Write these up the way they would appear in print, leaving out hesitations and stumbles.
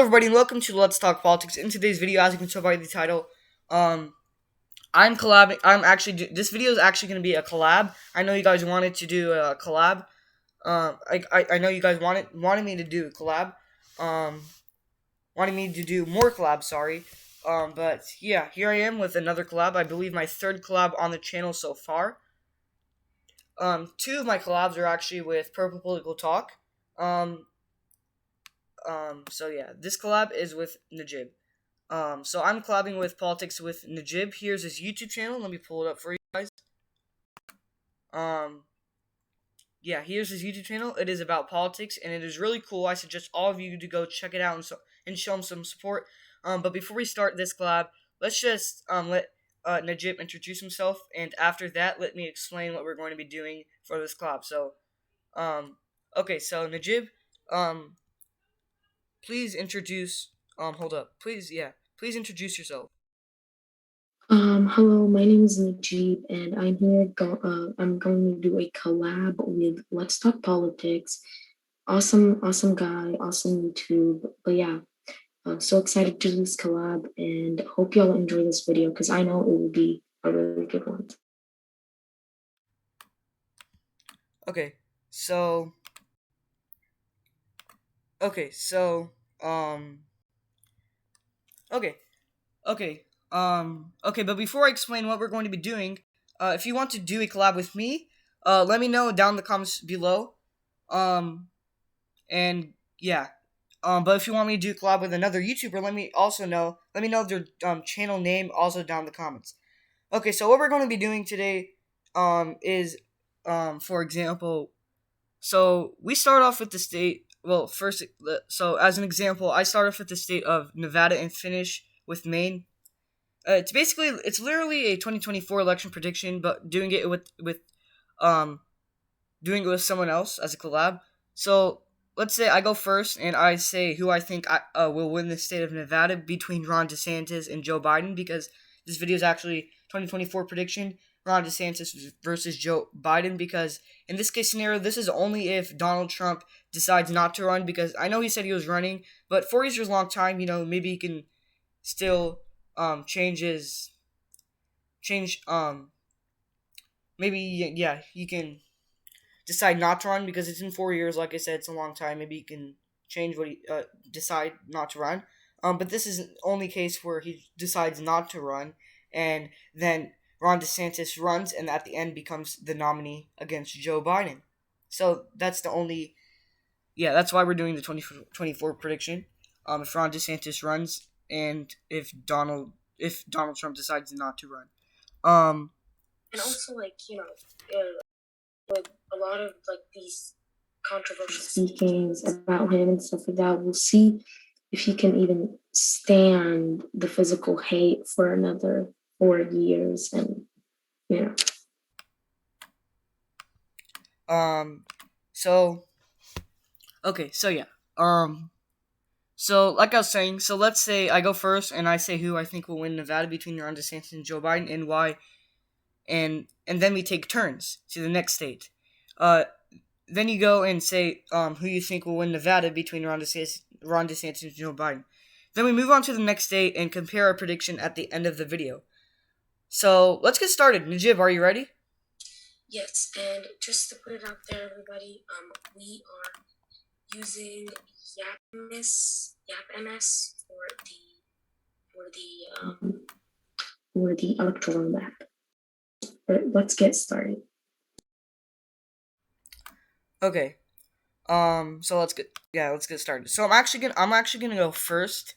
everybody, and welcome to Let's Talk Politics. In today's video, as you can tell by the title, I'm collabing. This video is actually going to be a collab. I know you guys wanted to do a collab. I know you guys wanted me to do a collab. Wanted me to do more collabs. Sorry. But yeah, here I am with another collab. I believe my third collab on the channel so far. Two of my collabs are actually with Purple Political Talk. So yeah, this collab is with Najib. So I'm collabing with Politics with Najib. Here's his YouTube channel. Let me pull it up for you guys. Yeah, here's his YouTube channel. It is about politics, and it is really cool. I suggest all of you to go check it out and show him some support. But before we start this collab, let's just let Najib introduce himself, and after that, let me explain what we're going to be doing for this collab. So, okay, so Najib, please introduce. Hold up, please introduce yourself. Hello, my name is Najib, and I'm here. I'm going to do a collab with Let's Talk Politics. Awesome guy, awesome YouTube. But yeah, I'm so excited to do this collab, and hope y'all enjoy this video because I know it will be a really good one. Okay, but before I explain what we're going to be doing, if you want to do a collab with me, let me know down in the comments below. And yeah. But if you want me to do a collab with another YouTuber, let me know their channel name also down in the comments. Okay, so what we're going to be doing today is for example, so we start off with the state. Well, first, so as an example, I start off with the state of Nevada and finish with Maine. It's literally a 2024 election prediction, but doing it with someone else as a collab. So let's say I go first, and I say who I think will win the state of Nevada between Ron DeSantis and Joe Biden, because this video is actually 2024 prediction, Ron DeSantis versus Joe Biden, because in this case scenario, this is only if Donald Trump decides not to run, because I know he said he was running, but 4 years is a long time, maybe he can still he can decide not to run, because it's in 4 years. Like I said, it's a long time. Maybe he can change what he decide not to run. But this is the only case where he decides not to run, and then Ron DeSantis runs, and at the end becomes the nominee against Joe Biden. So that's that's why we're doing the 2024 prediction. If Ron DeSantis runs, and if Donald Trump decides not to run. And also, with a lot of these controversial speakings about him and stuff like that, we'll see if he can even stand the physical hate for another 4 years, and So like I was saying, so let's say I go first, and I say who I think will win Nevada between Ron DeSantis and Joe Biden, and why, and then we take turns to the next state. Then you go and say who you think will win Nevada between Ron DeSantis and Joe Biden. Then we move on to the next state and compare our prediction at the end of the video. So let's get started. Najib, are you ready? Yes, and just to put it out there, everybody, we are using YapMS for the electoral map. But let's get started. Okay. So let's get started. So I'm actually gonna go first.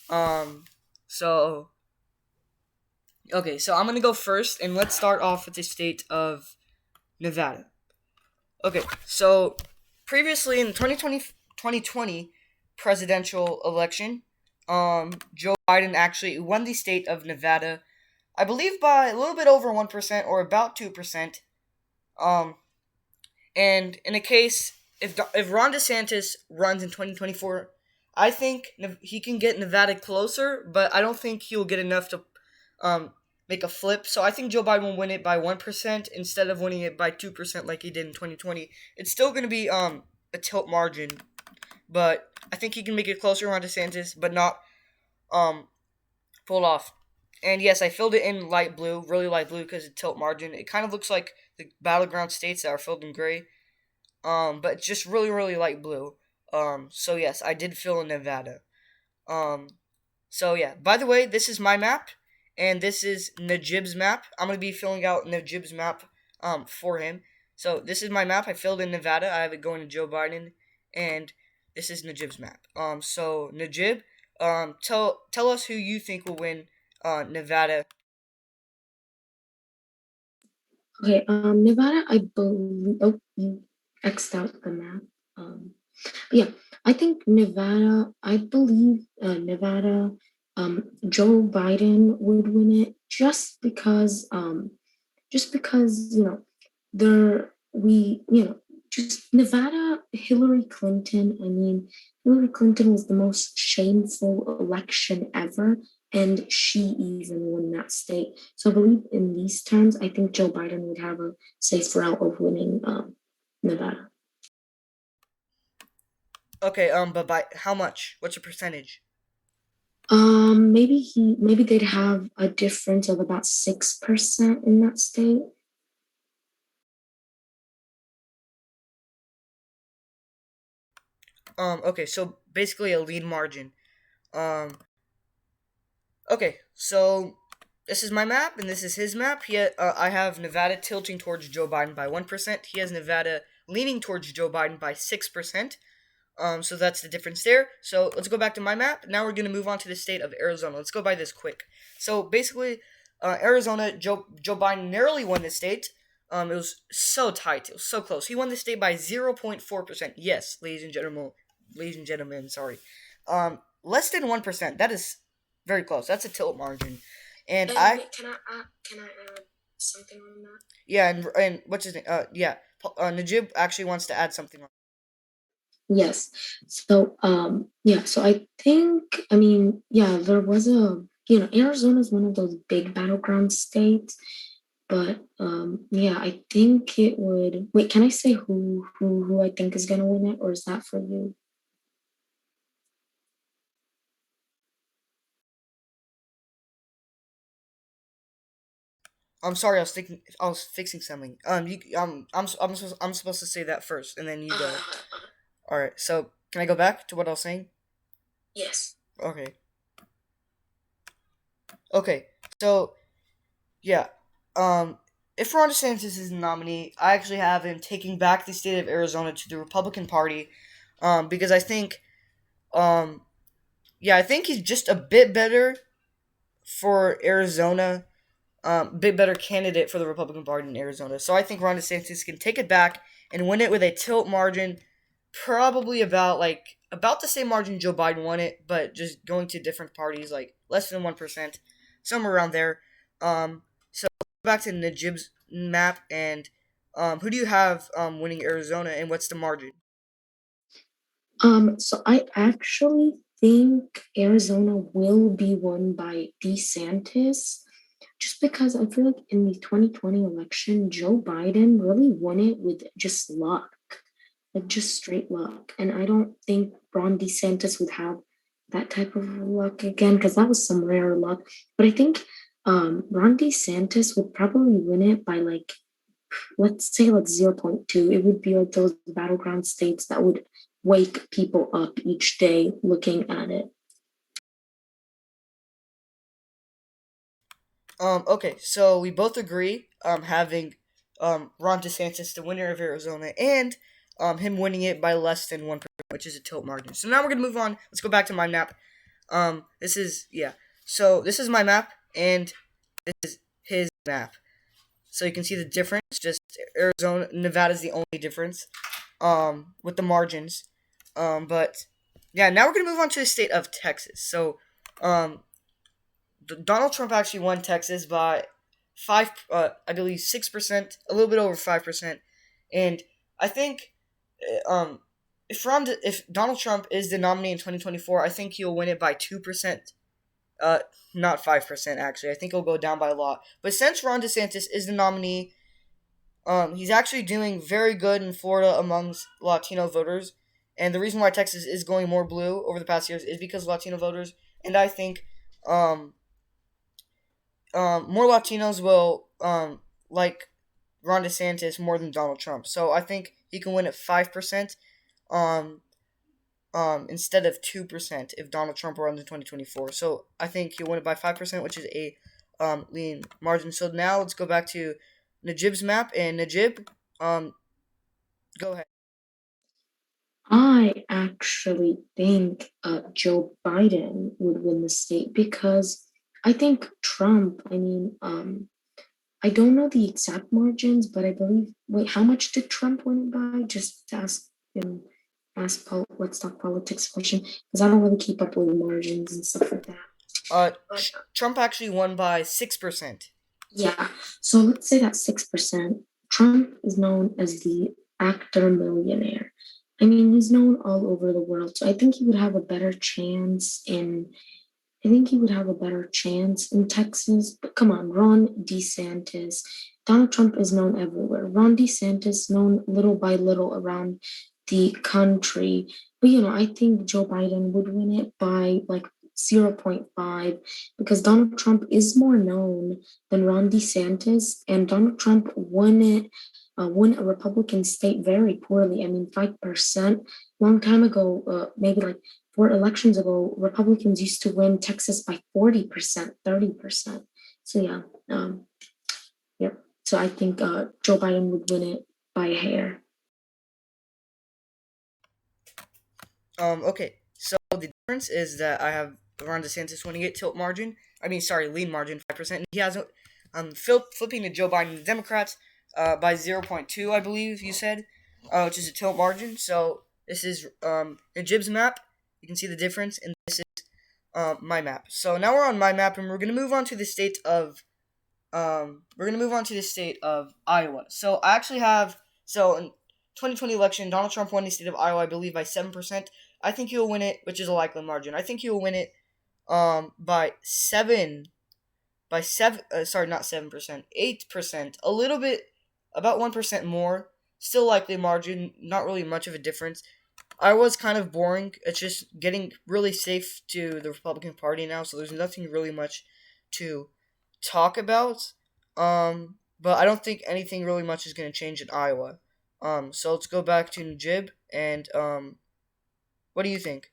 So I'm gonna go first, and let's start off with the state of Nevada. Okay, so previously in the 2020 presidential election, Joe Biden actually won the state of Nevada, I believe by a little bit over 1% or about 2%. And in a case, if Ron DeSantis runs in 2024, I think he can get Nevada closer, but I don't think he'll get enough to make a flip. So I think Joe Biden will win it by 1% instead of winning it by 2% like he did in 2020. It's still going to be a tilt margin, but I think he can make it closer around DeSantis, but not um pull off. And yes, I filled it in light blue, really light blue because of tilt margin. It kind of looks like the battleground states that are filled in gray, but just really, really light blue. So yes, I did fill in Nevada. Um, so yeah. By the way, this is my map, and this is Najib's map. I'm gonna be filling out Najib's map for him. So this is my map. I filled in Nevada. I have it going to Joe Biden, and this is Najib's map. So Najib, tell us who you think will win Nevada. Okay, Nevada, I believe. Oh, you X'd out the map. Um, but yeah, I think Nevada. I believe Nevada. Joe Biden would win it just because there we just Nevada. Hillary Clinton. I mean, Hillary Clinton was the most shameful election ever, and she even won that state. So I believe in these terms, I think Joe Biden would have a safe route of winning Nevada. Okay, but by how much? What's the percentage? Maybe they'd have a difference of about 6% in that state. Okay, so basically a lead margin. Um, okay, so this is my map, and this is his map. I have Nevada tilting towards Joe Biden by 1%. He has Nevada leaning towards Joe Biden by 6%. So that's the difference there. So let's go back to my map. Now we're going to move on to the state of Arizona. Let's go by this quick. So basically, Arizona, Joe Biden narrowly won the state. It was so tight. It was so close. He won the state by 0.4%. Yes, ladies and gentlemen, sorry. Less than 1%. That is very close. That's a tilt margin. And wait, can I add something on that? Yeah, and what's his name? Yeah, Najib actually wants to add something. Yes. So, yeah, so I think, I mean, yeah, there was Arizona is one of those big battleground states, but yeah, I think it would. Wait, can I say who I think is gonna win it, or is that for you? I'm sorry, I was fixing something. I'm supposed to say that first, and then you go. All right. So can I go back to what I was saying? Yes. Okay. Okay. So yeah. If Ron DeSantis is the nominee, I actually have him taking back the state of Arizona to the Republican Party, because I think, um, yeah, I think he's just a bit better for Arizona, bit better candidate for the Republican Party in Arizona. So I think Ron DeSantis can take it back and win it with a tilt margin, probably about the same margin Joe Biden won it, but just going to different parties, like less than 1%, somewhere around there. So back to Najib's map, and who do you have winning Arizona, and what's the margin? So I actually think Arizona will be won by DeSantis, just because I feel like in the 2020 election, Joe Biden really won it with just luck, like just straight luck. And I don't think Ron DeSantis would have that type of luck again, because that was some rare luck. But I think Ron DeSantis would probably win it by like, let's say like zero point 0.2. It would be like those battleground states that would wake people up each day looking at it. Okay, so we both agree having Ron DeSantis the winner of Arizona, and him winning it by less than 1%, which is a tilt margin. So now we're gonna move on. Let's go back to my map. This is yeah. So this is my map, and this is his map. So you can see the difference. Just Arizona, Nevada is the only difference with the margins. But yeah, now we're gonna move on to the state of Texas. So um, Donald Trump actually won Texas by I believe 6%, a little bit over 5%, and I think if Donald Trump is the nominee in 2024, I think he'll win it by 2%. Uh, Not 5% actually. I think he'll go down by a lot. But since Ron DeSantis is the nominee, he's actually doing very good in Florida amongst Latino voters, And the reason why Texas is going more blue over the past years is because of Latino voters, and I think um, more Latinos will like Ron DeSantis more than Donald Trump. So I think he can win at 5%, um, instead of 2% if Donald Trump runs in 2024. So I think he'll win it by 5%, which is a lean margin. So now let's go back to Najib's map, and Najib, um, go ahead. I actually think Joe Biden would win the state because I think Trump, I don't know the exact margins, but I believe, wait, how much did Trump win by? Just to ask him, let's talk politics question, because I don't really keep up with margins and stuff like that. But Trump actually won by 6%. yeah, so let's say that 6%. Trump is known as the actor millionaire. I mean, he's known all over the world, so I think he would have a better chance in. I think he would have a better chance in Texas. But come on, Ron DeSantis. Donald Trump is known everywhere. Ron DeSantis known little by little around the country. But I think Joe Biden would win it by like 0.5 because Donald Trump is more known than Ron DeSantis, and Donald Trump won a Republican state very poorly. I mean, 5%. Long time ago, maybe like 4 elections ago, Republicans used to win Texas by 40%, 30%. So yeah, yep. So I think Joe Biden would win it by a hair. Okay, so the difference is that I have Ron DeSantis winning it tilt margin. I mean, sorry, lean margin 5%. He has flipping to Joe Biden and the Democrats by 0.2, I believe you said, which is a tilt margin. So this is Najib's map. You can see the difference, and this is my map. So now we're on my map, and we're gonna move on to the state of Iowa. So I actually have in 2020 election, Donald Trump won the state of Iowa, I believe, by 7%. I think he'll win it, which is a likely margin. I think he'll win it by 7, sorry, not 7%, 8%, a little bit, about 1% more. Still likely margin, not really much of a difference. Iowa's kind of boring. It's just getting really safe to the Republican Party now, so there's nothing really much to talk about. But I don't think anything really much is going to change in Iowa. So let's go back to Najib, and what do you think?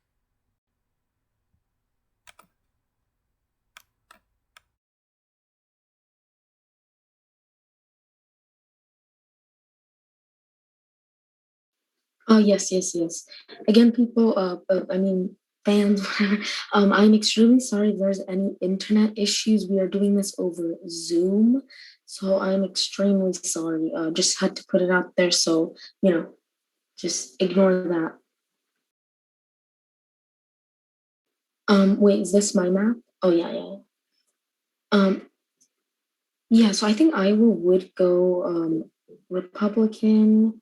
Oh yes, yes, yes. Again, people. I mean, fans. Whatever. I'm extremely sorry if there's any internet issues. We are doing this over Zoom, so I'm extremely sorry. Just had to put it out there, so just ignore that. Wait, is this my map? Oh yeah, yeah. Um, yeah. So I think Iowa would go Republican,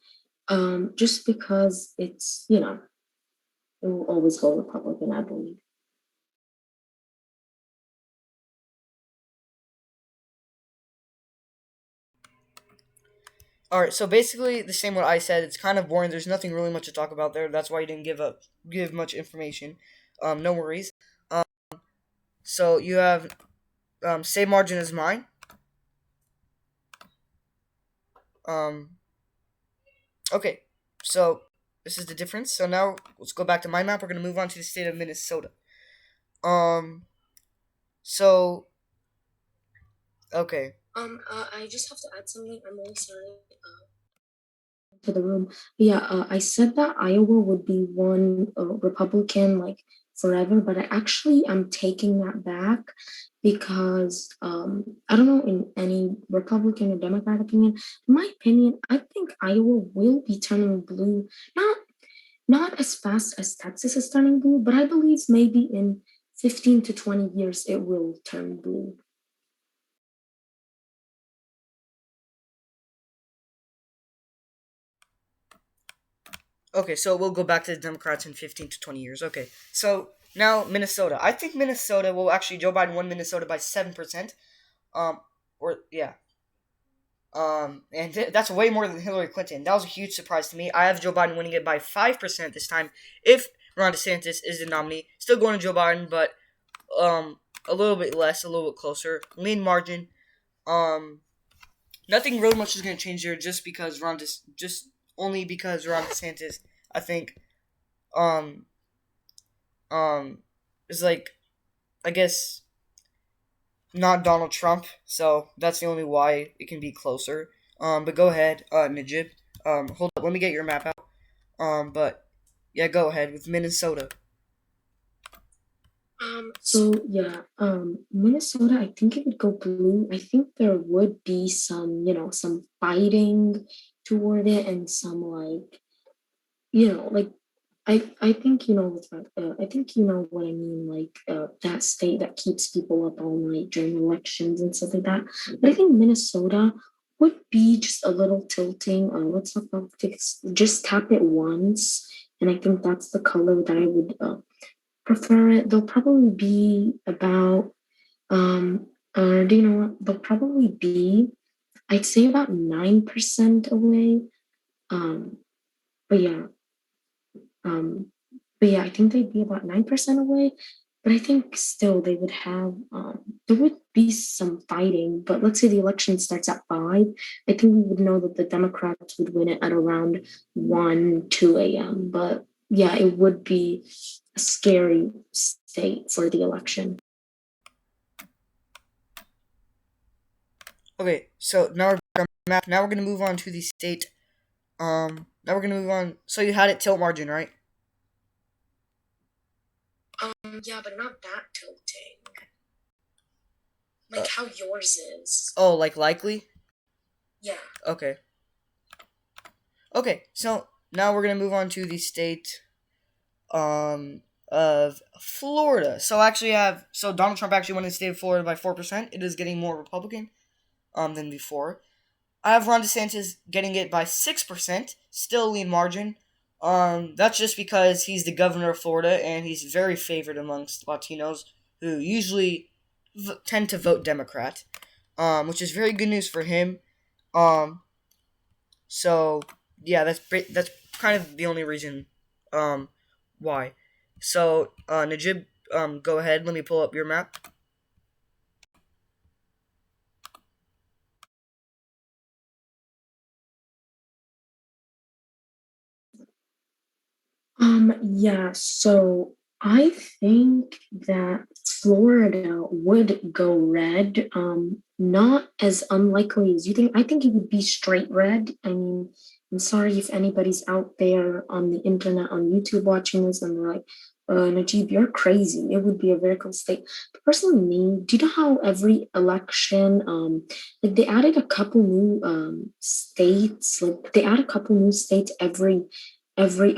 just because it will always go Republican, I believe. All right, so basically the same what I said. It's kind of boring. There's nothing really much to talk about there. That's why you didn't give much information. No worries. Um, so you have same margin as mine. Um, okay, so this is the difference. So now let's go back to my map. We're gonna move on to the state of Minnesota. Um, so okay. I just have to add something. I'm really sorry. To the room. Yeah, I said that Iowa would be one Republican like forever, but I actually am taking that back because I don't know in any Republican or Democrat opinion. In my opinion, I think Iowa will be turning blue. Not as fast as Texas is turning blue, but I believe maybe in 15 to 20 years it will turn blue. Okay, so we'll go back to the Democrats in 15 to 20 years. Okay, so now Minnesota. I think Minnesota will actually Joe Biden won Minnesota by 7%. Um, or yeah. And that's way more than Hillary Clinton. That was a huge surprise to me. I have Joe Biden winning it by 5% this time. If Ron DeSantis is the nominee, still going to Joe Biden, but a little bit less, a little bit closer, lean margin. Um, Nothing real much is going to change there, just only because Ron DeSantis, I think, um, is like, I guess, not Donald Trump, so that's the only why it can be closer. But go ahead, Najib. Hold up, let me get your map out. But yeah, go ahead with Minnesota. Minnesota, I think it would go blue. I think there would be some, some fighting toward it and some like I think you know I think you know what I mean, like that state that keeps people up all night during elections and stuff like that. But I think Minnesota would be just a little tilting. Let's talk about politics. Just tap it once, and I think that's the color that I would prefer it. They'll probably be about do you know what? They'll probably be, I'd say, about 9% away. Um, but yeah, um, but yeah, I think they'd be about 9% away. But I think still they would have there would be some fighting. But let's say the election starts at 5. I think we would know that the Democrats would win it at around 1, 2 a.m. But yeah, it would be a scary state for the election. Okay, so now we're back on the map. Now we're gonna move on to the state. Now we're gonna move on. So you had it tilt margin, right? Yeah, but not that tilting. Like how yours is. Oh, like likely. Yeah. Okay. Okay, so now we're gonna move on to the state of Florida. So actually, Donald Trump actually won the state of Florida by 4%. It is getting more Republican than before. I have Ron DeSantis getting it by 6%, still a lean margin. That's just because he's the governor of Florida and he's very favored amongst Latinos who usually tend to vote Democrat, which is very good news for him. Um, so yeah, that's kind of the only reason why. So Najib, go ahead. Let me pull up your map. Yeah, so I think that Florida would go red. Not as unlikely as you think. I think it would be straight red. I mean, I'm sorry if anybody's out there on the internet, on YouTube watching this and they're like, Najib, you're crazy. It would be a very cool state. But personally, me, do you know how every election, like they added a couple new states, like they add a couple new states every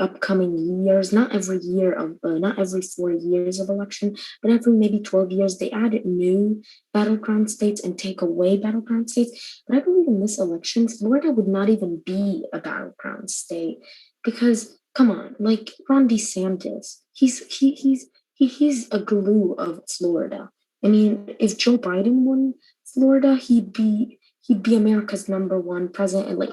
upcoming years, not every year of not every 4 years of election, but every maybe 12 years they add new battleground states and take away battleground states. But I believe in this election Florida would not even be a battleground state because come on, like Ron DeSantis, he's a glue of Florida. I mean, if Joe Biden won Florida, he'd be America's number one president. And like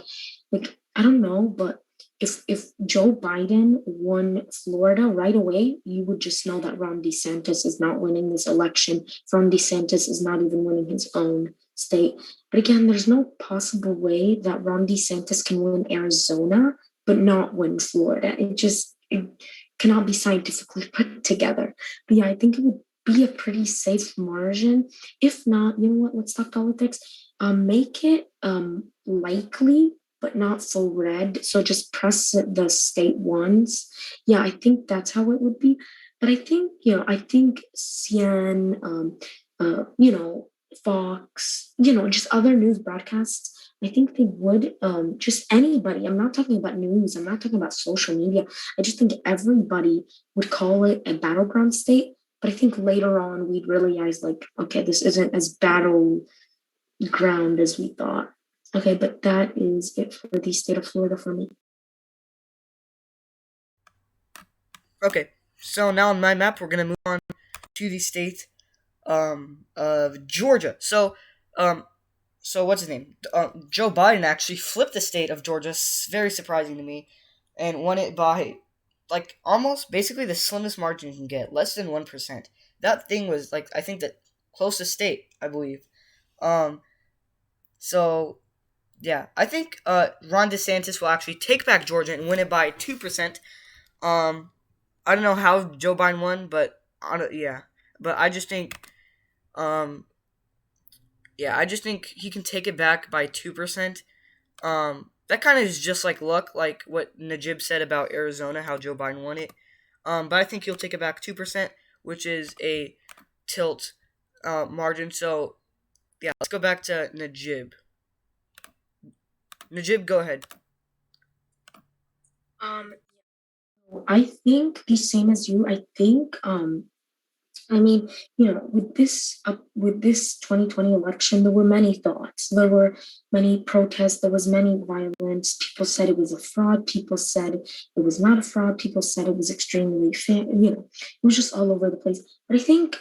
I don't know, but if Joe Biden won Florida right away, you would just know that Ron DeSantis is not winning this election. Ron DeSantis is not even winning his own state. But again, there's no possible way that Ron DeSantis can win Arizona but not win Florida. It cannot be scientifically put together. But yeah, I think it would be a pretty safe margin. If not, you know what? Let's talk politics. Make it likely but not full red. So just press the state ones. Yeah, I think that's how it would be. But I think CN, Fox, just other news broadcasts. I think they would just anybody. I'm not talking about news. I'm not talking about social media. I just think everybody would call it a battleground state. But I think later on we'd realize like, okay, this isn't as battleground as we thought. Okay, but that is it for the state of Florida for me. Okay, so now on my map, we're gonna move on to the state of Georgia. So, um, so what's his name? Joe Biden actually flipped the state of Georgia. Very surprising to me, and won it by like almost basically the slimmest margin you can get, less than 1%. That thing was like I think the closest state, I believe. Um, so yeah, I think Ron DeSantis will actually take back Georgia and win it by 2%. I don't know how Joe Biden won, but yeah, but I just think um I just think he can take it back by 2%. That kind of is just like luck, like what Najib said about Arizona, how Joe Biden won it. But I think he'll take it back 2%, which is a tilt margin. So yeah, let's go back to Najib. Najib, go ahead. Um, I think the same as you. I think I mean, with this 2020 election, there were many thoughts. There were many protests. There was many violence. People said it was a fraud. People said it was not a fraud. People said it was extremely fair. It was just all over the place. But I think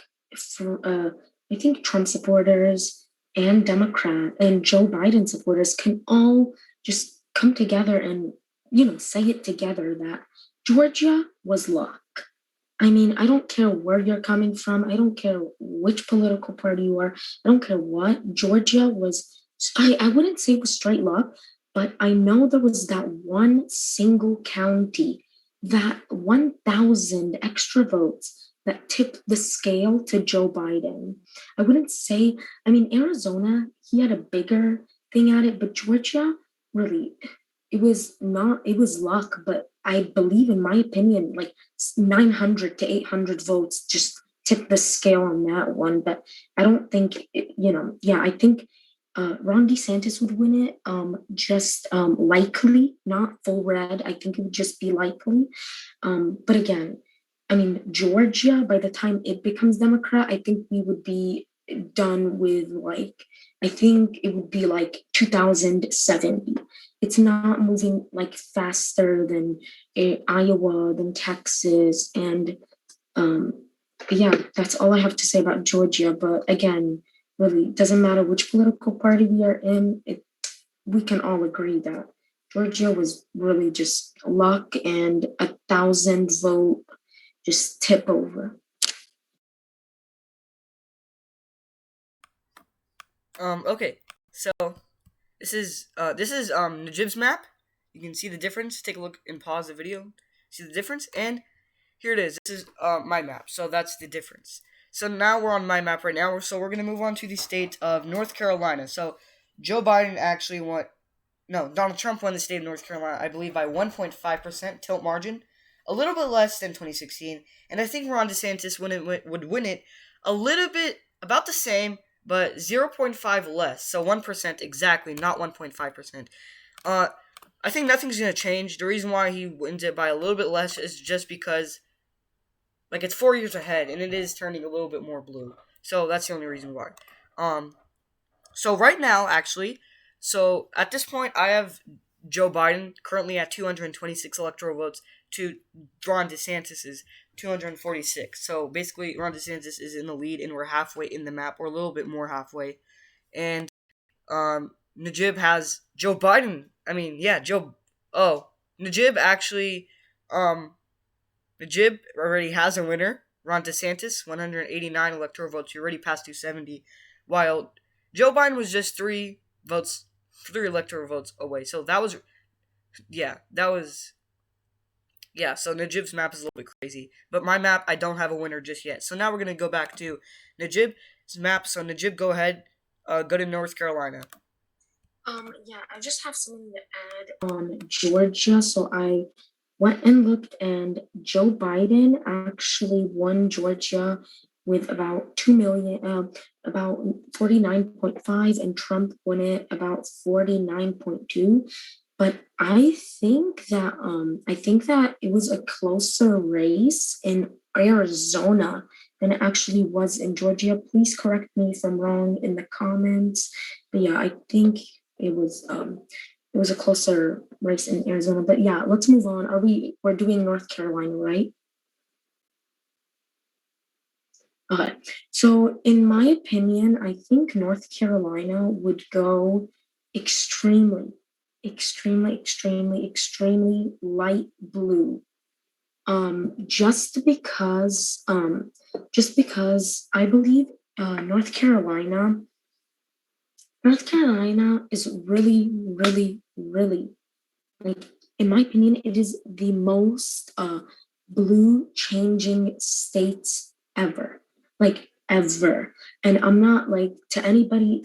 Trump supporters and Democrat and Joe Biden supporters can all just come together and say it together that Georgia was luck. I mean, I don't care where you're coming from. I don't care which political party you are. I don't care what. Georgia was, I wouldn't say it was straight luck, but I know there was that one single county, that 1,000 extra votes that tipped the scale to Joe Biden. I wouldn't say, I mean, Arizona, he had a bigger thing at it, but Georgia, really, it was luck, but I believe, in my opinion, like 900 to 800 votes just tipped the scale on that one. But I don't think, yeah, I think Ron DeSantis would win it. Just likely, not full red. I think it would just be likely. But again, I mean, Georgia, by the time it becomes Democrat, I think we would be done with I think it would be like 2070. It's not moving like faster than Iowa, than Texas. And um, yeah, that's all I have to say about Georgia. But again, really, doesn't matter which political party we are in, we can all agree that Georgia was really just luck and 1,000 vote just tip over. Okay. So this is Najib's map. You can see the difference. Take a look and pause the video. See the difference, and here it is. This is my map. So that's the difference. So now we're on my map right now. So we're gonna move on to the state of North Carolina. So Joe Biden actually won. No, Donald Trump won the state of North Carolina, I believe, by 1.5% tilt margin, a little bit less than 2016. And I think Ron DeSantis would win it a little bit about the same, but 0.5 less. So 1% exactly, not 1.5%. Uh, I think nothing's going to change. The reason why he wins it by a little bit less is just because, like, it's 4 years ahead, and it is turning a little bit more blue. So that's the only reason why. Um, so right now, actually, so at this point, I have Joe Biden currently at 226 electoral votes to Ron DeSantis's 246. So basically, Ron DeSantis is in the lead, and we're halfway in the map, or a little bit more halfway. And Najib has Joe Biden. I mean, yeah, Joe. Oh, Najib actually, Najib already has a winner. Ron DeSantis, 189 electoral votes. He already passed 270, while Joe Biden was just three electoral votes away. So that was, yeah, that was, yeah. So Najib's map is a little bit crazy, but my map, I don't have a winner just yet. So now we're gonna go back to Najib's map. So Najib, go ahead, go to North Carolina. Yeah, I just have something to add on Georgia. So I went and looked, and Joe Biden actually won Georgia with about 2 million, about 49.5, and Trump won it about 49.2. But I think that it was a closer race in Arizona than it actually was in Georgia. Please correct me if I'm wrong in the comments. But yeah, I think it was a closer race in Arizona. But yeah, let's move on. We're doing North Carolina, right? Okay. So, in my opinion, I think North Carolina would go extremely, extremely light blue. Just because I believe North Carolina is really, like, in my opinion, it is the most blue changing states ever, like ever. And I'm not like to anybody,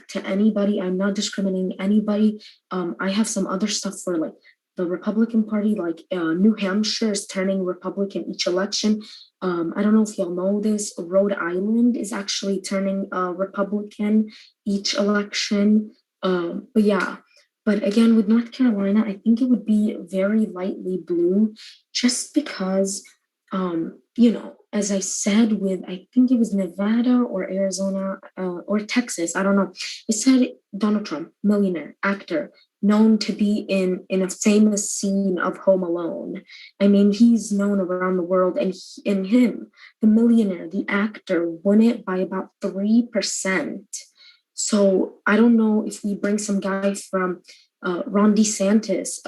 I'm not discriminating anybody. I have some other stuff for like the Republican Party, like New Hampshire is turning Republican each election. I don't know if y'all know this. Rhode Island is actually turning Republican each election. But yeah, but again, with North Carolina, I think it would be very lightly blue just because, as I said, with I think it was Nevada or Arizona or Texas, I don't know. It said Donald Trump, millionaire, actor, known to be in a famous scene of Home Alone. I mean, he's known around the world, and him, the millionaire, the actor, won it by about 3%. So I don't know if we bring some guy from Ron DeSantis,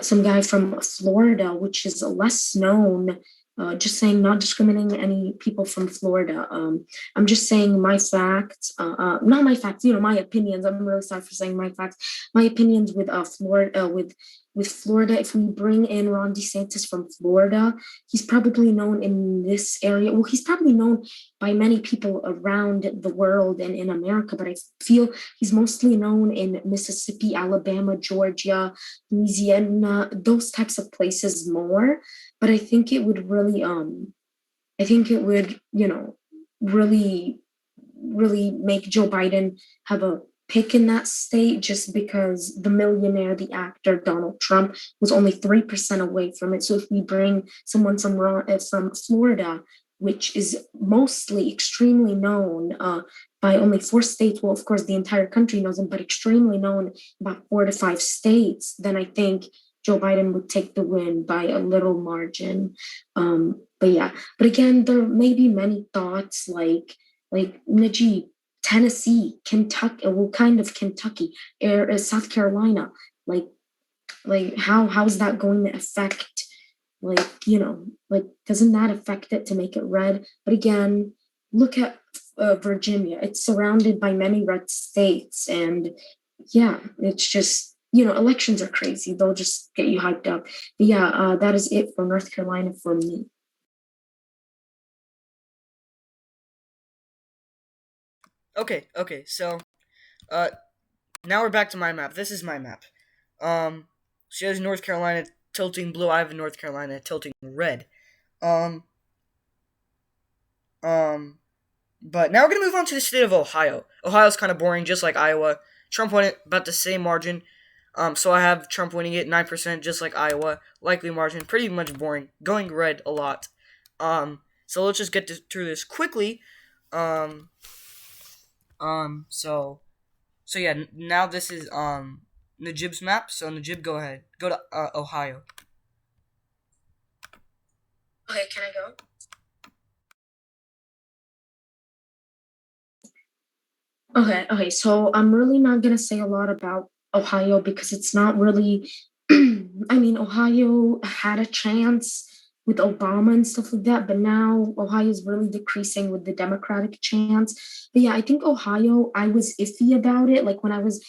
some guy from Florida, which is less known. Just saying, not discriminating any people from Florida. I'm just saying my facts, not my facts, my opinions. I'm really sorry for saying my facts. My opinions with Florida, with Florida. If we bring in Ron DeSantis from Florida, he's probably known in this area. Well, he's probably known by many people around the world and in America, but I feel he's mostly known in Mississippi, Alabama, Georgia, Louisiana, those types of places more. But I think it would, really, really make Joe Biden have a pick in that state just because the millionaire, the actor Donald Trump was only 3% away from it. So if we bring someone from Florida, which is mostly extremely known by only 4 states, well, of course, the entire country knows him, but extremely known about 4 to 5 states, then I think Joe Biden would take the win by a little margin. But yeah, but again, there may be many thoughts like Najib, Tennessee, Kentucky, well, kind of Kentucky, South Carolina. Like, how's that going to affect? Doesn't that affect it to make it red? But again, look at Virginia. It's surrounded by many red states, and yeah, it's just elections are crazy. They'll just get you hyped up. But yeah, that is it for North Carolina for me. Okay. So, uh, now we're back to my map. This is my map. Um, she has North Carolina tilting blue. I have North Carolina tilting red. Um, um, but now we're gonna move on to the state of Ohio. Ohio's kind of boring, just like Iowa. Trump won it about the same margin. So I have Trump winning it 9%, just like Iowa. Likely margin, pretty much boring. Going red a lot. So let's just get through this quickly. Um, so yeah. Now this is Najib's map. So Najib, go ahead. Go to Ohio. Okay, can I go? Okay. So I'm really not gonna say a lot about Ohio because it's not really. I mean, Ohio had a chance with Obama and stuff like that, but now Ohio is really decreasing with the Democratic chance. But yeah, I think Ohio. I was iffy about it. Like when I was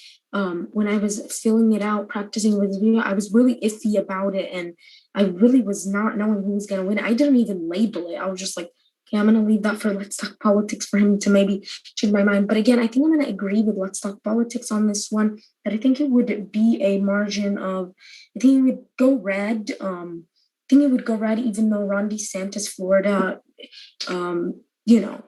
filling it out, practicing with video, I was really iffy about it, and I really was not knowing who was gonna win. I didn't even label it. I was just like, okay, I'm gonna leave that for Let's Talk Politics for him to maybe change my mind. But again, I think I'm going to agree with Let's Talk Politics on this one. That I think it would be a margin of, I think it would go red. I think it would go red, even though Ron DeSantis, Florida, um, you know,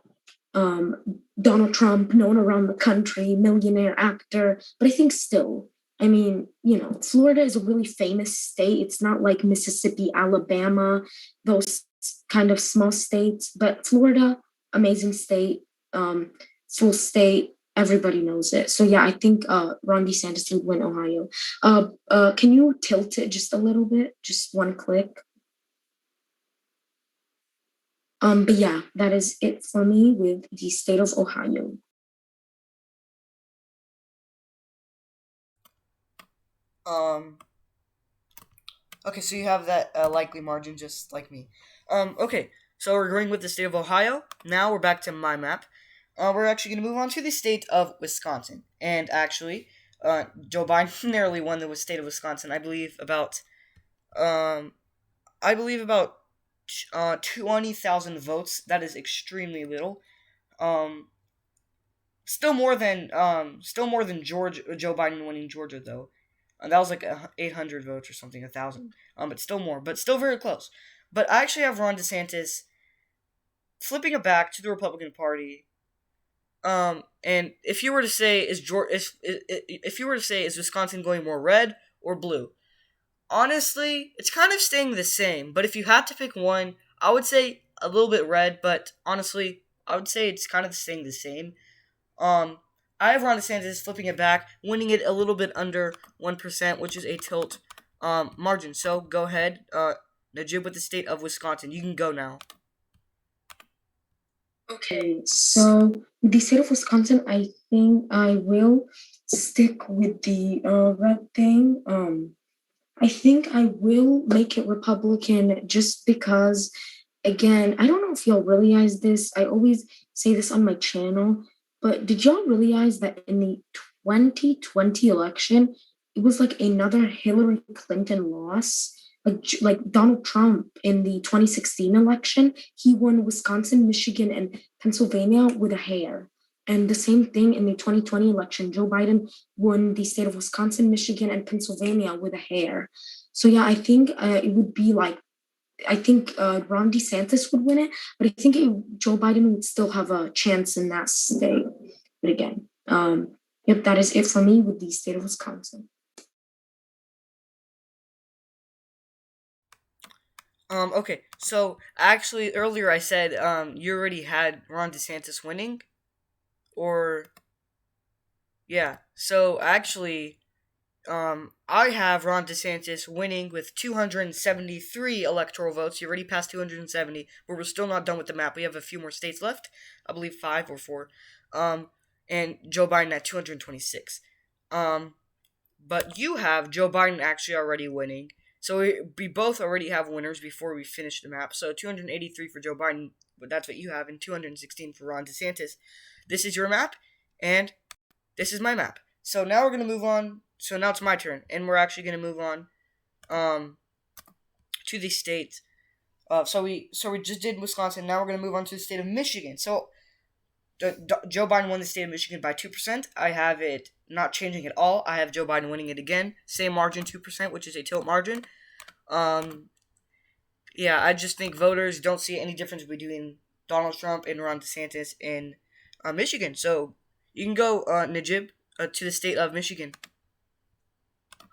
um, Donald Trump, known around the country, millionaire actor. But I think still, I mean, Florida is a really famous state. It's not like Mississippi, Alabama, those kind of small states, but Florida, amazing state, um, full state. Everybody knows it. So yeah, I think Ron DeSantis would win Ohio. Can you tilt it just a little bit, just one click? But yeah, that is it for me with the state of Ohio. Um, okay, so you have that likely margin just like me. Okay, so we're going with the state of Ohio. Now we're back to my map. We're actually going to move on to the state of Wisconsin. And actually, Joe Biden narrowly won the state of Wisconsin. Um, I believe about 20,000 votes. That is extremely little. Um, still more than Georgia Joe Biden winning Georgia though. That was like 800 votes or something, 1,000. But still more, but still very close. But I actually have Ron DeSantis flipping it back to the Republican Party. And if you were to say if you were to say is Wisconsin going more red or blue? Honestly, it's kind of staying the same. But if you had to pick one, I would say a little bit red. But honestly, I would say it's kind of staying the same. Um, I have Ron DeSantis flipping it back, winning it a little bit under 1%, which is a tilt margin. So go ahead, Najib, with the state of Wisconsin. You can go now. Okay, so with the state of Wisconsin, I think I will stick with the red thing. I think I will make it Republican just because, again, I don't know if y'all realize this. I always say this on my channel, but did y'all realize that in the 2020 election, it was like another Hillary Clinton loss? Like Donald Trump in the 2016 election, he won Wisconsin, Michigan, and Pennsylvania with a hair. And the same thing in the 2020 election, Joe Biden won the state of Wisconsin, Michigan, and Pennsylvania with a hair. So yeah, I think it would be like I think Ron DeSantis would win it, but I think Joe Biden would still have a chance in that state. But again, yep, that is it for me with the state of Wisconsin. Okay, so actually earlier I said you already had Ron DeSantis winning, or yeah. So actually, I have Ron DeSantis winning with 273 electoral votes. He already passed 270, but we're still not done with the map. We have a few more states left. I believe 5 or 4. Um, and Joe Biden at 226. Um, but you have Joe Biden actually already winning. So we both already have winners before we finish the map. So 283 for Joe Biden, but that's what you have, and 216 for Ron DeSantis. This is your map, and this is my map. So now we're gonna move on. So now it's my turn, and we're actually gonna move on um, to the state. So we just did Wisconsin. Now we're gonna move on to the state of Michigan. So Joe Biden won the state of Michigan by 2%. I have it not changing at all. I have Joe Biden winning it again, same margin, 2%, which is a tilt margin. Um, yeah, I just think voters don't see any difference between Donald Trump and Ron DeSantis in Michigan. So you can go, Najib, to the state of Michigan.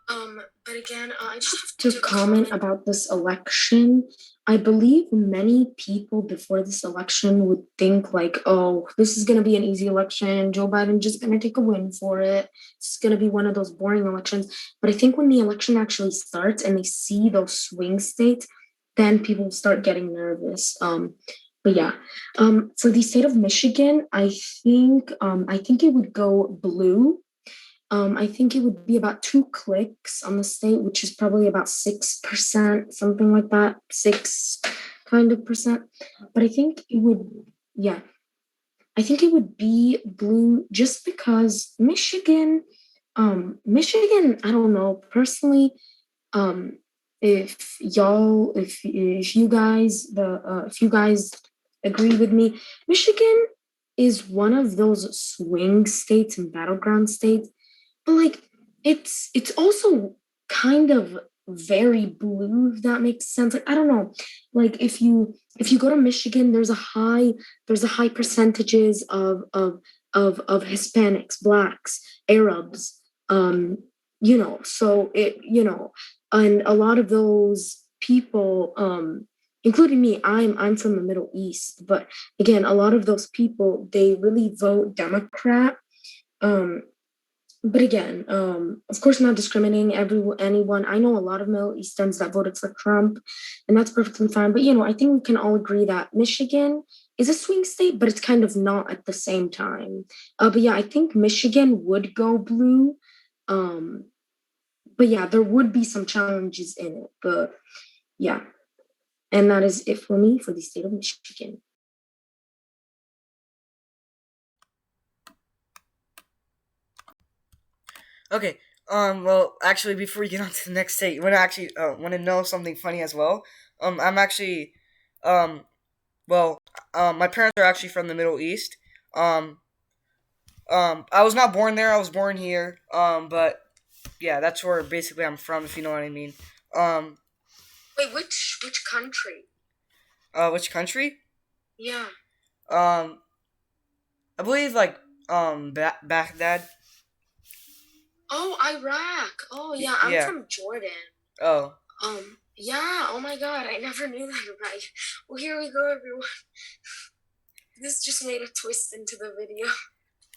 But again, I just have to comment about this election. I believe many people before this election would think like, oh, this is going to be an easy election. Joe Biden just going to take a win for it. It's going to be one of those boring elections. But I think when the election actually starts and they see those swing states, then people start getting nervous. But yeah, for the state of Michigan, I think it would go blue. I think it would be about 2 clicks on the state, which is probably about 6%, something like that, six kind of percent. But I think it would, yeah, I think it would be blue just because Michigan, I don't know, personally, um, if you guys agree with me, Michigan is one of those swing states and battleground states, but like it's also kind of very blue, if that makes sense. Like I don't know, like if you go to Michigan, there's a high percentages of Hispanics, blacks, Arabs, so and a lot of those people, including me, I'm from the Middle East, but again, a lot of those people, they really vote Democrat. um But again, of course, not discriminating anyone. I know a lot of Middle Easterns that voted for Trump, and that's perfectly fine. But I think we can all agree that Michigan is a swing state, but it's kind of not at the same time. But yeah, I think Michigan would go blue. Um, but yeah, there would be some challenges in it. But yeah, and that is it for me for the state of Michigan. Okay. Well, actually, before we get on to the next state, you want to actually want to know something funny as well. I'm actually, um, well, my parents are actually from the Middle East. Um, I was not born there. I was born here. But yeah, that's where basically I'm from, if you know what I mean. Um, Wait, which country? which country? Yeah. Um, I believe like Baghdad. Oh, Iraq. Oh, yeah. I'm Yeah. from Jordan. Oh. Yeah. Oh my God, I never knew that about you. Well, here we go, everyone. This just made a twist into the video.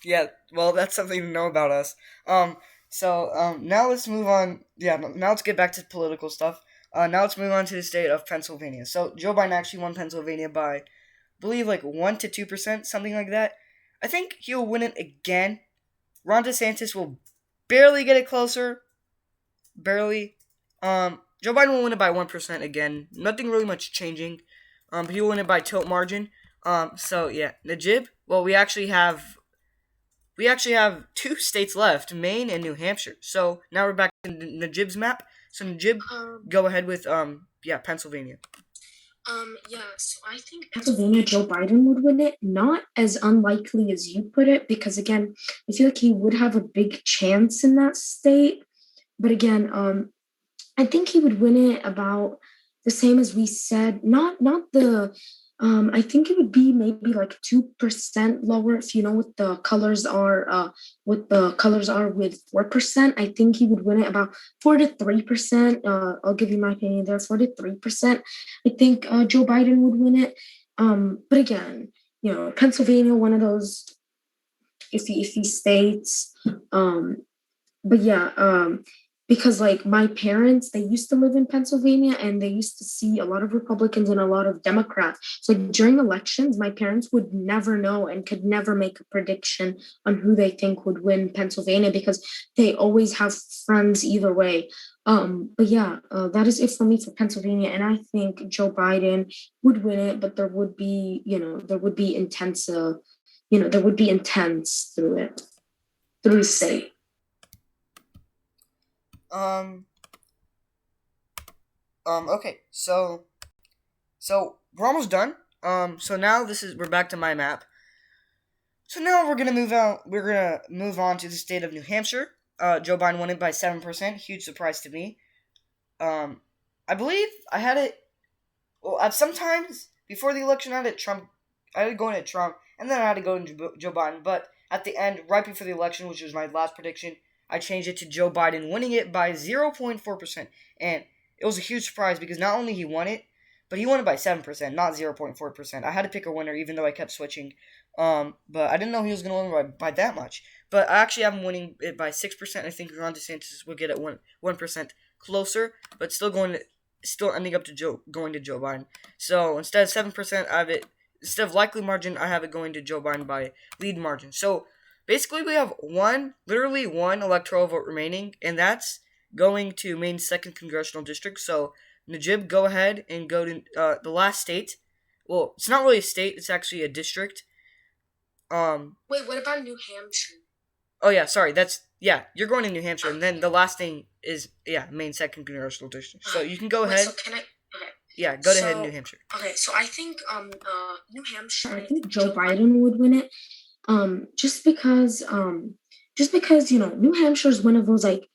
Yeah. Well, that's something to know about us. Now let's move on. Yeah. Now let's get back to political stuff. Now let's move on to the state of Pennsylvania. So Joe Biden actually won Pennsylvania by, I believe, like 1 to 2%, something like that. I think he'll win it again. Ron DeSantis will barely get it closer. Barely. Joe Biden will win it by 1% again. Nothing really much changing. But he will win it by tilt margin. So yeah, Najib. Well, we actually have two states left, Maine and New Hampshire. So now we're back to Najib's map. So Najib, go ahead with Pennsylvania. Yeah, so I think Pennsylvania, Joe Biden would win it. Not as unlikely as you put it, because again, I feel like he would have a big chance in that state. But again, I think he would win it about the same as we said. Not the I think it would be maybe like 2% lower if you know what the colors are with 4%. I think he would win it about 4 to 3%. I'll give you my opinion there, 4 to 3%. I think Joe Biden would win it. But again, Pennsylvania, one of those iffy states. But yeah, because like my parents, they used to live in Pennsylvania and they used to see a lot of Republicans and a lot of Democrats. So like, during elections, my parents would never know and could never make a prediction on who they think would win Pennsylvania because they always have friends either way. But yeah, that is it for me for Pennsylvania, and I think Joe Biden would win it, but there would be intense through it, through the state. Um. Okay. So we're almost done. So now we're back to my map. So now we're gonna move out. We're gonna move on to the state of New Hampshire. Joe Biden won it by 7%. Huge surprise to me. I believe I had it. Well, at sometimes before the election, I had it Trump. I had it going at Trump, and then I had to go into Joe Biden. But at the end, right before the election, which was my last prediction, I changed it to Joe Biden winning it by 0.4%, and it was a huge surprise because not only he won it, but he won it by 7%, not 0.4%. I had to pick a winner, even though I kept switching. But I didn't know he was going to win by that much. But I actually have him winning it by 6%. I think Ron DeSantis will get it 1% closer, but still ending up to going to Joe Biden. So instead of 7%, I have it. Instead of likely margin, I have it going to Joe Biden by lead margin. So basically, we have literally one electoral vote remaining, and that's going to Maine's 2nd Congressional District. So Najib, go ahead and go to the last state. Well, it's not really a state; it's actually a district. Wait, what about New Hampshire? Oh yeah, sorry. You're going to New Hampshire, and then the last thing is Maine's 2nd Congressional District. So you can go ahead. So can I? Okay. Yeah, go ahead, New Hampshire. Okay, so I think New Hampshire. I think Joe Biden would win it. Just because New Hampshire is one of those like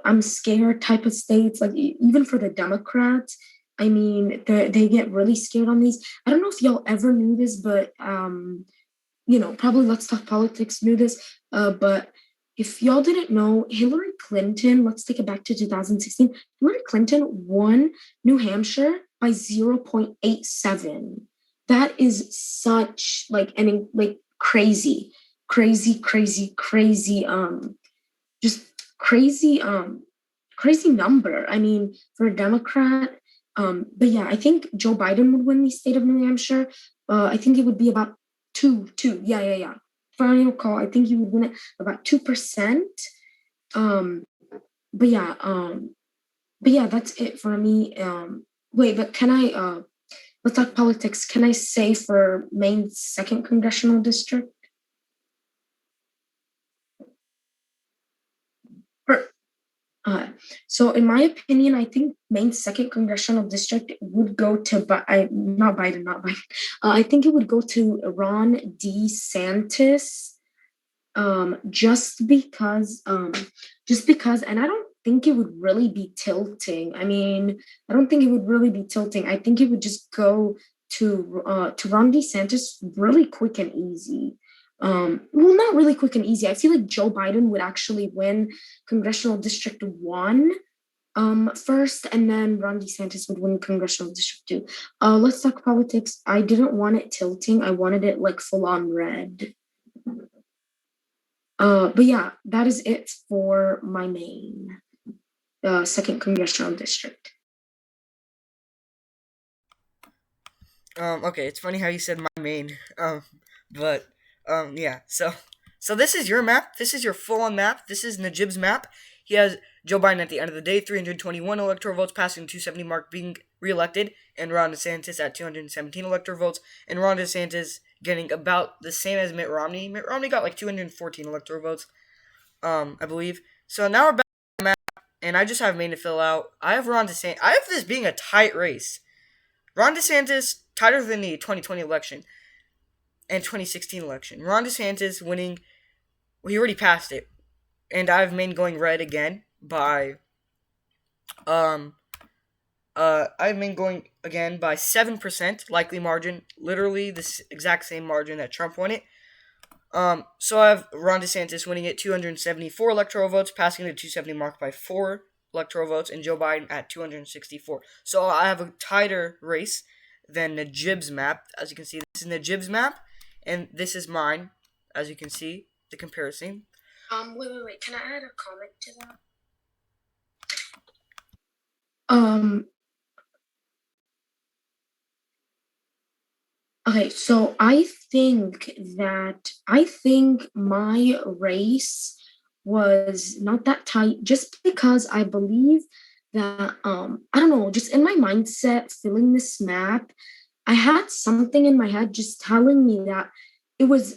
I'm scared type of states. Like even for the Democrats, I mean they get really scared on these. I don't know if y'all ever knew this, but probably Let's Talk Politics knew this, but if y'all didn't know, Hillary Clinton, let's take it back to 2016, Hillary Clinton won New Hampshire by 0.87. That is such like crazy. crazy, crazy, crazy, just crazy, crazy number. I mean, for a Democrat, but yeah, I think Joe Biden would win the state of New Hampshire. I think it would be about two. Yeah, yeah, yeah. Final call. I think he would win it about 2%. Um, but yeah, that's it for me. Wait, but can I? Let's talk politics. Can I say for Maine's second congressional district? For Uh, so, in my opinion, I think Maine's second congressional district would go to, not Biden, not Biden. I think it would go to Ron DeSantis, just because, and I don't think it would really be tilting. I mean, I don't think it would really be tilting. I think it would just go to Ron DeSantis really quick and easy. Well, not really quick and easy. I feel like Joe Biden would actually win Congressional District 1 first, and then Ron DeSantis would win Congressional District 2. Let's talk politics. I didn't want it tilting. I wanted it like full on red. But yeah, that is it for my Maine second congressional district. Okay, it's funny how you said my main. But yeah. So this is your map. This is your full-on map. This is Najib's map. He has Joe Biden at the end of the day, 321 electoral votes, passing the 270 mark, being reelected, and Ron DeSantis at 217 electoral votes, and Ron DeSantis getting about the same as Mitt Romney. Mitt Romney got like 214 electoral votes, I believe. So now we're back to the map, and I just have Maine to fill out. I have Ron DeSantis. I have this being a tight race. Ron DeSantis tighter than the 2020 election and 2016 election. Ron DeSantis winning. Well, he already passed it, and I have Maine going red again by I have Maine going again by 7% likely margin, literally the exact same margin that Trump won it. So I have Ron DeSantis winning it 274 electoral votes, passing the 270 mark by 4 electoral votes, and Joe Biden at 264. So I have a tighter race than Najib's map. As you can see, this is Najib's map, and this is mine. As you can see, the comparison. Wait. Can I add a comment to that? Okay, so I think my race was not that tight just because I believe that I don't know, just in my mindset filling this map, I had something in my head just telling me that it was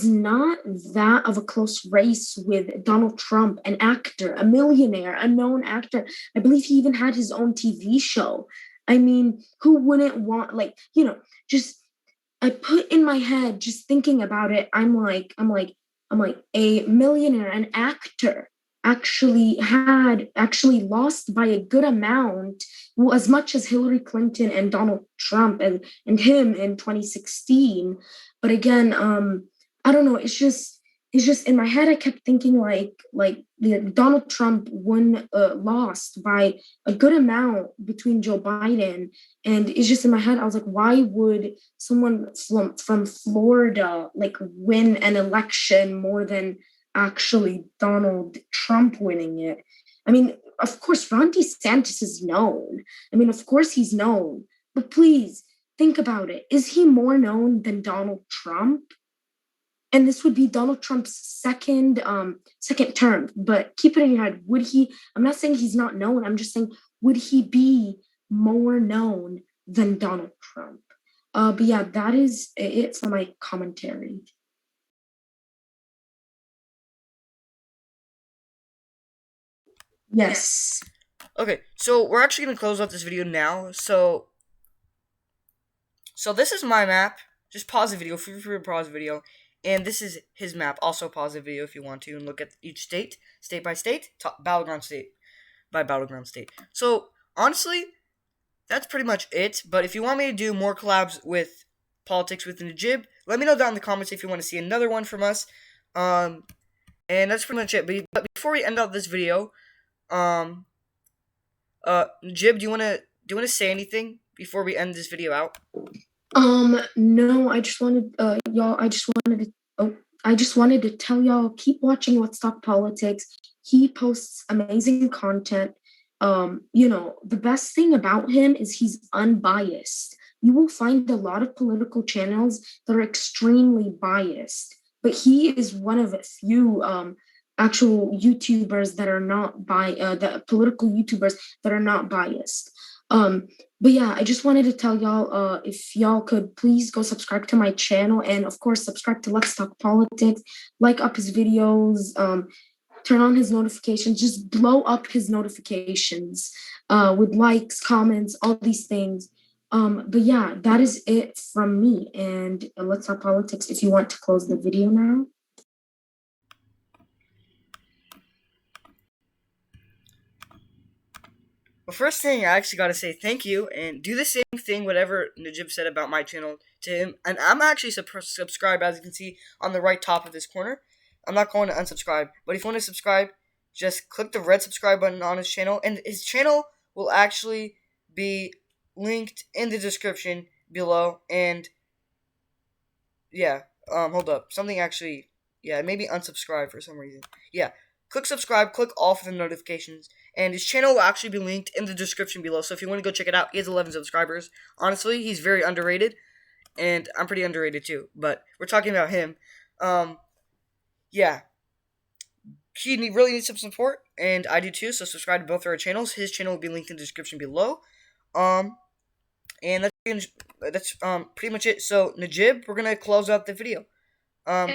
not that of a close race with Donald Trump, an actor, a millionaire, a known actor. I believe he even had his own TV show. I mean, who wouldn't want, like, just I put in my head just thinking about it. I'm like a millionaire, an actor actually lost by a good amount, well, as much as Hillary Clinton and Donald Trump and him in 2016. But again, I don't know. It's just in my head. I kept thinking Donald Trump lost by a good amount between Joe Biden, and it's just in my head. I was like, why would someone from Florida like win an election more than actually Donald Trump winning it? I mean, of course, Ron DeSantis is known. I mean, of course he's known, but please think about it. Is he more known than Donald Trump? And this would be Donald Trump's second term. But keep it in your head. Would he? I'm not saying he's not known. I'm just saying, would he be more known than Donald Trump? But yeah, that is it for my commentary. Yes. Okay, so we're actually gonna close out this video now. So this is my map. Just pause the video. Feel free to pause the video. And this is his map. Also pause the video if you want to and look at each state, state by state, battleground state by battleground state. So honestly, that's pretty much it. But if you want me to do more collabs with politics with Najib, let me know down in the comments if you want to see another one from us. And that's pretty much it. But before we end out this video, Najib, do you wanna say anything before we end this video out? No, I just wanted, y'all, oh, I just wanted to tell y'all, keep watching Let's Talk Politics. He posts amazing content. The best thing about him is he's unbiased. You will find a lot of political channels that are extremely biased, but he is one of a few, actual YouTubers that are not the political YouTubers that are not biased. Um, but yeah, I just wanted to tell y'all, if y'all could please go subscribe to my channel, and of course subscribe to Let's Talk Politics, like up his videos, turn on his notifications, just blow up his notifications with likes, comments, all these things. But yeah, that is it from me. And Let's Talk Politics, if you want to close the video now. Well, first thing I actually gotta say thank you and do the same thing. Whatever Najib said about my channel to him, and I'm actually subscribed, as you can see on the right top of this corner. I'm not going to unsubscribe, but if you want to subscribe, just click the red subscribe button on his channel, and his channel will actually be linked in the description below. And yeah, hold up, something actually, yeah, maybe unsubscribe for some reason. Yeah, click subscribe, click all for the notifications, and his channel will actually be linked in the description below. So if you want to go check it out, he has 11 subscribers. Honestly, he's very underrated, and I'm pretty underrated too. But we're talking about him. Um, yeah, really needs some support, and I do too. So subscribe to both of our channels. His channel will be linked in the description below. Um, and that's pretty much it. So Najib, we're gonna close out the video. Um,